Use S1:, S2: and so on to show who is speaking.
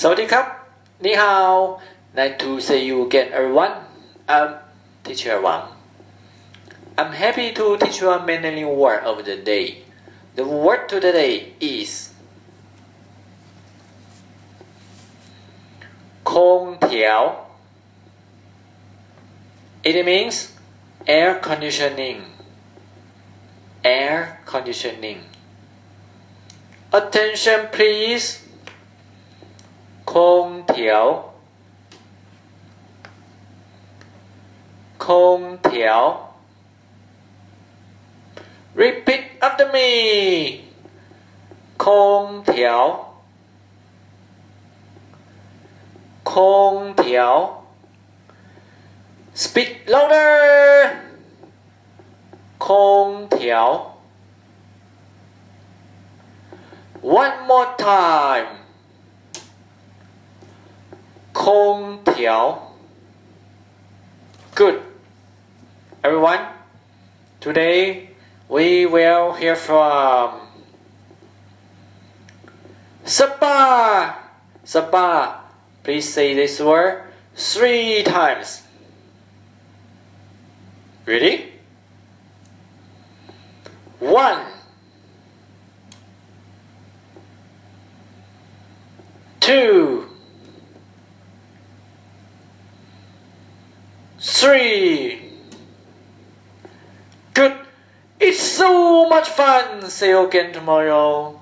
S1: สวัสดีครับ你好 Nice to see you again everyone. I'm teacher Wang. I'm happy to teach you a Mandarin word of the day. The word to the day is Kong Tiao. It means air conditioning. Air conditioning. Attention please. 空调空调 Repeat after me 空调空调 Speak louder 空调 One more time 空调 Good. Everyone, today we will hear from Spa. Spa. Please say this word 3 times. Ready? 1 2 3 Good. It's so much fun. See you again tomorrow.